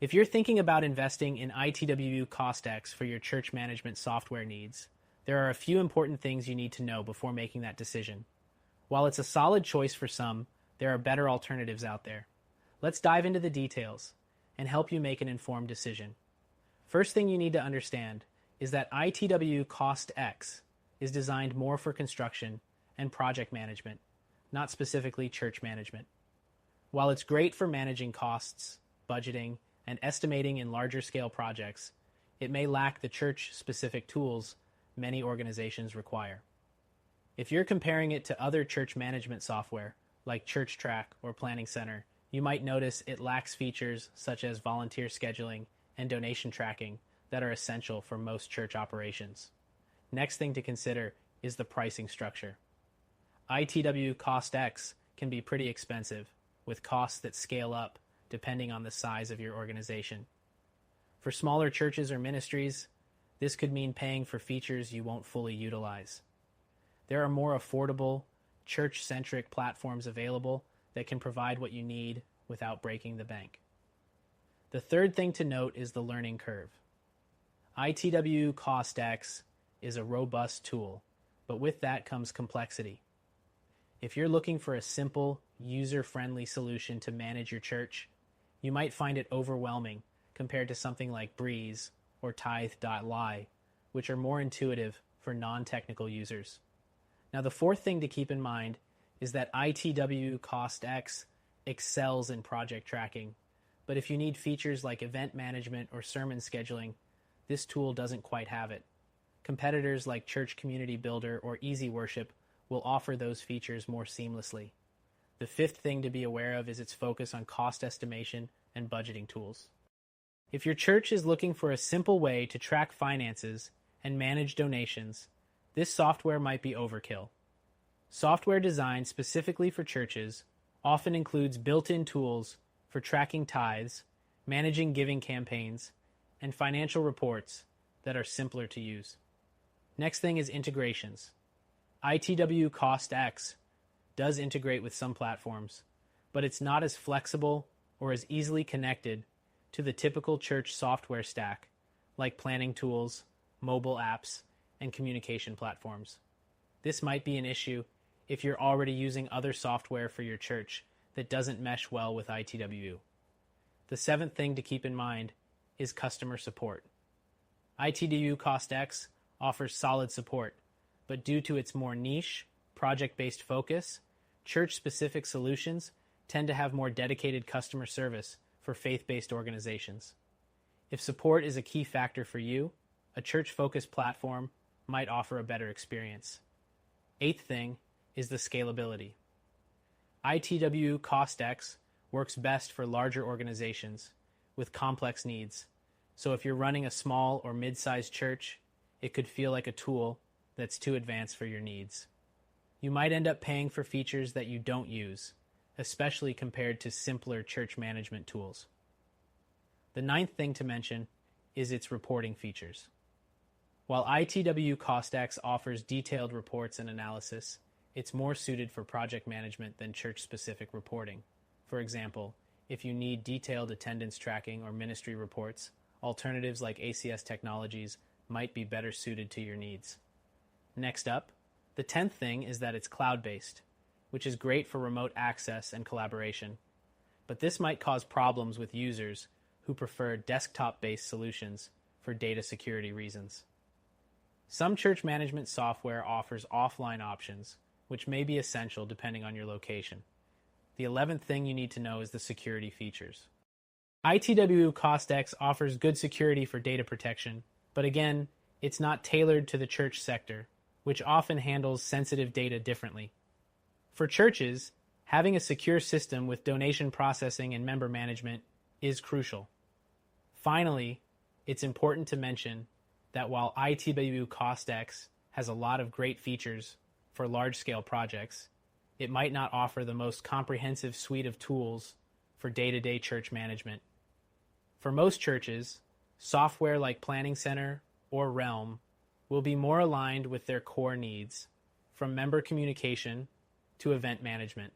If you're thinking about investing in iTWO costX for your church management software needs, there are a few important things you need to know before making that decision. While it's a solid choice for some, there are better alternatives out there. Let's dive into the details and help you make an informed decision. First thing you need to understand is that iTWO costX is designed more for construction and project management, not specifically church management. While it's great for managing costs, budgeting, and estimating in larger scale projects, it may lack the church-specific tools many organizations require. If you're comparing it to other church management software, like ChurchTrack or Planning Center, you might notice it lacks features such as volunteer scheduling and donation tracking that are essential for most church operations. Next thing to consider is the pricing structure. iTWO costX can be pretty expensive, with costs that scale up depending on the size of your organization. For smaller churches or ministries, this could mean paying for features you won't fully utilize. There are more affordable, church-centric platforms available that can provide what you need without breaking the bank. The third thing to note is the learning curve. iTWO costX is a robust tool, but with that comes complexity. If you're looking for a simple, user-friendly solution to manage your church, you might find it overwhelming compared to something like Breeze or Tithe.ly, which are more intuitive for non-technical users. Now, the fourth thing to keep in mind is that iTWO costX excels in project tracking, but if you need features like event management or sermon scheduling, this tool doesn't quite have it. Competitors like Church Community Builder or Easy Worship will offer those features more seamlessly. The fifth thing to be aware of is its focus on cost estimation and budgeting tools. If your church is looking for a simple way to track finances and manage donations, this software might be overkill. Software designed specifically for churches often includes built-in tools for tracking tithes, managing giving campaigns, and financial reports that are simpler to use. Next thing is integrations. iTWO costX does integrate with some platforms, but it's not as flexible or as easily connected to the typical church software stack, like planning tools, mobile apps, and communication platforms. This might be an issue if you're already using other software for your church that doesn't mesh well with iTWO. The seventh thing to keep in mind is customer support. iTWO costX offers solid support, but due to its more niche, project-based focus, church-specific solutions tend to have more dedicated customer service for faith-based organizations. If support is a key factor for you, a church-focused platform might offer a better experience. Eighth thing is the scalability. iTWO costX works best for larger organizations with complex needs, so if you're running a small or mid-sized church, it could feel like a tool that's too advanced for your needs. You might end up paying for features that you don't use, especially compared to simpler church management tools. The ninth thing to mention is its reporting features. While iTWO costX offers detailed reports and analysis, it's more suited for project management than church-specific reporting. For example, if you need detailed attendance tracking or ministry reports, alternatives like ACS Technologies might be better suited to your needs. Next up, the 10th thing is that it's cloud-based, which is great for remote access and collaboration. But this might cause problems with users who prefer desktop-based solutions for data security reasons. Some church management software offers offline options, which may be essential depending on your location. The 11th thing you need to know is the security features. iTWO costX offers good security for data protection, but again, it's not tailored to the church sector, which often handles sensitive data differently. For churches, having a secure system with donation processing and member management is crucial. Finally, it's important to mention that while iTWO costX has a lot of great features for large-scale projects, it might not offer the most comprehensive suite of tools for day-to-day church management. For most churches, software like Planning Center or Realm will be more aligned with their core needs, from member communication to event management.